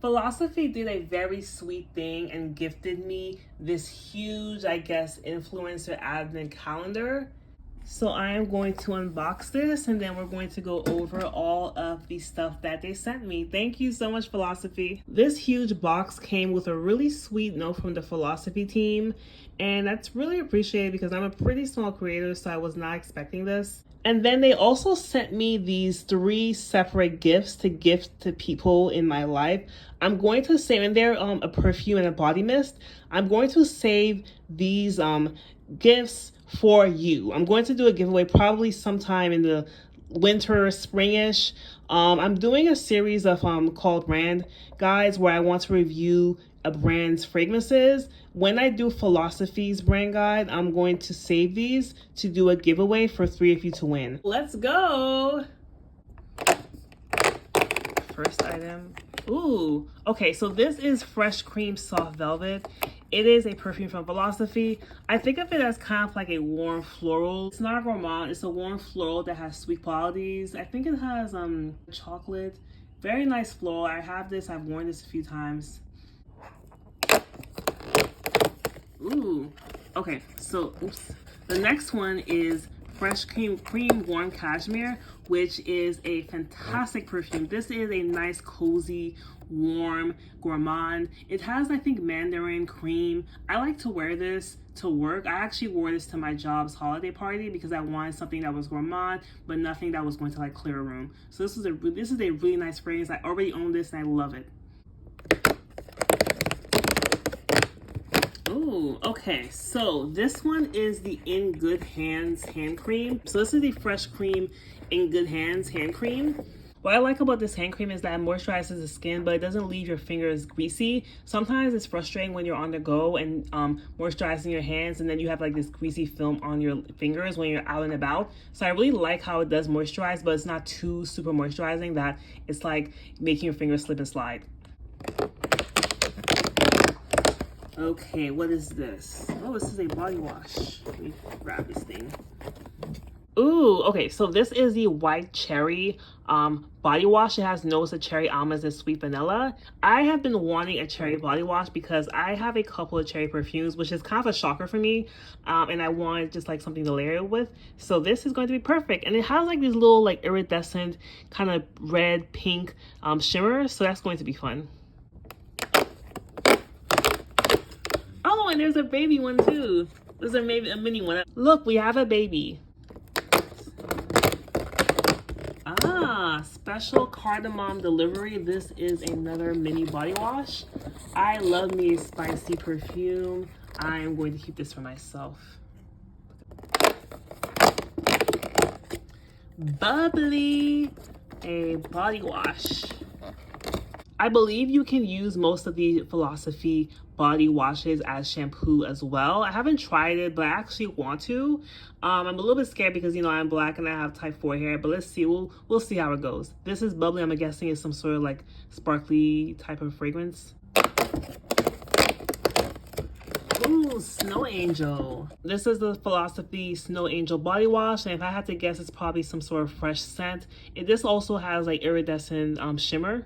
Philosophy did a very sweet thing and gifted me this huge, I guess, influencer advent calendar. So I am going to unbox this and then we're going to go over all of the stuff that they sent me. Thank you so much, Philosophy. This huge box came with a really sweet note from the Philosophy team, and that's really appreciated because I'm a pretty small creator, so I was not expecting this. And then they also sent me these 3 separate gifts to gift to people in my life. I'm going to save in there a perfume and a body mist. I'm going to save these gifts for you. I'm going to do a giveaway probably sometime in the winter, springish. I'm doing a series of called Brand Guides where I want to review a brand's fragrances. When I do Philosophy's brand guide, I'm going to save these to do a giveaway for 3 of you to win. Let's go. First item. Ooh, okay, so this is Fresh Cream Soft Velvet. It is a perfume from Philosophy. I think of it as kind of like a warm floral. It's not a gourmand, it's a warm floral that has sweet qualities. I think it has chocolate. Very nice floral. I have this, I've worn this a few times. Ooh, okay, so oops. The next one is Fresh Cream Warm Cashmere, which is a fantastic perfume. This is a nice, cozy, warm gourmand. It has, I think, mandarin cream. I like to wear this to work. I actually wore this to my job's holiday party because I wanted something that was gourmand, but nothing that was going to like clear a room. So this is a really nice fragrance. I already own this and I love it. Ooh, okay, so this one is the In Good Hands hand cream. So this is the Fresh Cream In Good Hands hand cream. What I like about this hand cream is that it moisturizes the skin, but it doesn't leave your fingers greasy. Sometimes it's frustrating when you're on the go and moisturizing your hands and then you have like this greasy film on your fingers when you're out and about. So I really like how it does moisturize, but it's not too super moisturizing that it's like making your fingers slip and slide. Okay, what is this? Oh, this is a body wash. Let me grab this thing. Ooh, okay, so this is the White Cherry body wash. It has notes of cherry almonds and sweet vanilla. I have been wanting a cherry body wash because I have a couple of cherry perfumes, which is kind of a shocker for me. And I wanted just like something to layer it with. So this is going to be perfect. And it has like these little like iridescent kind of red, pink shimmer. So that's going to be fun. Oh, and there's a baby one too. There's a mini one. Look, we have a baby. Ah, special cardamom delivery. This is another mini body wash. I love me a spicy perfume. I am going to keep this for myself. Bubbly, a body wash. I believe you can use most of the Philosophy body washes as shampoo as well. I haven't tried it, but I actually want to. I'm a little bit scared because, you know, I'm black and I have type 4 hair, but let's see. We'll see how it goes. This is Bubbly. I'm guessing it's some sort of like sparkly type of fragrance. Ooh, Snow Angel. This is the Philosophy Snow Angel body wash, and if I had to guess, it's probably some sort of fresh scent. This also has like iridescent shimmer.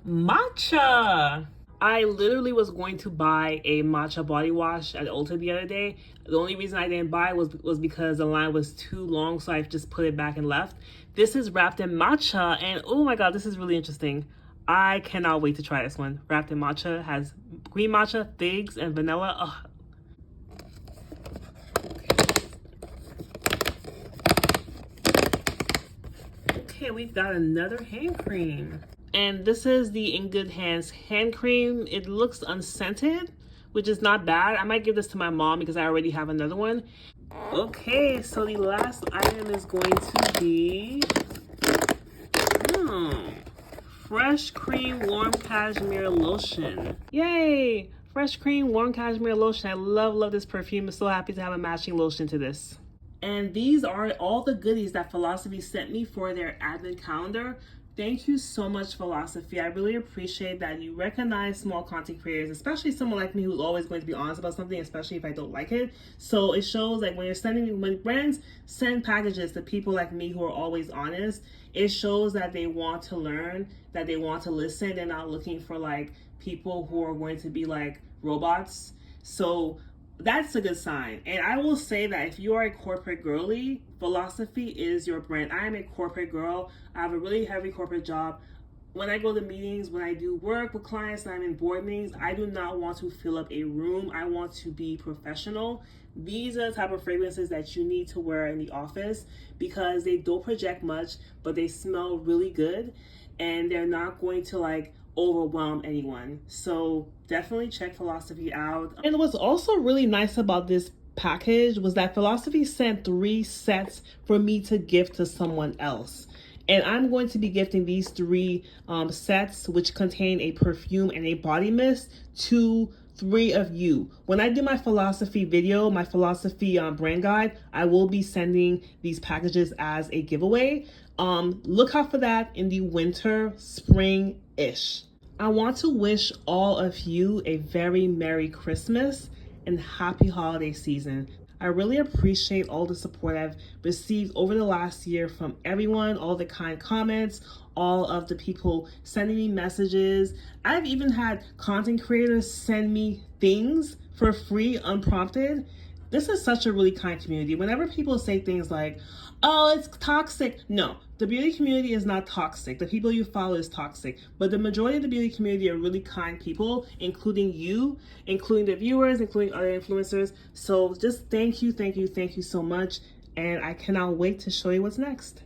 Matcha. I literally was going to buy a matcha body wash at Ulta the other day. The only reason I didn't buy it was because the line was too long, so I just put it back and left. This is wrapped in matcha, and oh my god, this is really interesting. I cannot wait to try this one. Wrapped in matcha, has green matcha, figs, and vanilla. Ugh. Okay, we've got another hand cream. And this is the In Good Hands hand cream. It looks unscented, which is not bad. I might give this to my mom because I already have another one. Okay, so the last item is going to be Fresh Cream Warm Cashmere Lotion. Yay! Fresh Cream Warm Cashmere Lotion. I love this perfume. I'm so happy to have a matching lotion to this. And these are all the goodies that Philosophy sent me for their advent calendar. Thank you so much, Philosophy. I really appreciate that you recognize small content creators, especially someone like me who's always going to be honest about something, especially if I don't like it. So it shows like when brands send packages to people like me who are always honest, It shows that they want to learn, that they want to listen. They're not looking for like people who are going to be like robots. So that's a good sign. And I will say that if you are a corporate girly, Philosophy is your brand. I am a corporate girl. I have a really heavy corporate job. When I go to meetings, when I do work with clients, and I'm in board meetings, I do not want to fill up a room. I want to be professional. These are the type of fragrances that you need to wear in the office because they don't project much, but they smell really good and they're not going to like overwhelm anyone. So definitely check Philosophy out. And what's also really nice about this package was that Philosophy sent 3 sets for me to gift to someone else. And I'm going to be gifting these 3 sets, which contain a perfume and a body mist, to 3 of you. When I do my Philosophy video, my Philosophy brand guide, I will be sending these packages as a giveaway. Look out for that in the winter, spring-ish. I want to wish all of you a very Merry Christmas and happy holiday season. I really appreciate all the support I've received over the last year from everyone, all the kind comments, all of the people sending me messages. I've even had content creators send me things for free, unprompted. This is such a really kind community. Whenever people say things like, oh, it's toxic. No, the beauty community is not toxic. The people you follow is toxic. But the majority of the beauty community are really kind people, including you, including the viewers, including other influencers. So just thank you so much. And I cannot wait to show you what's next.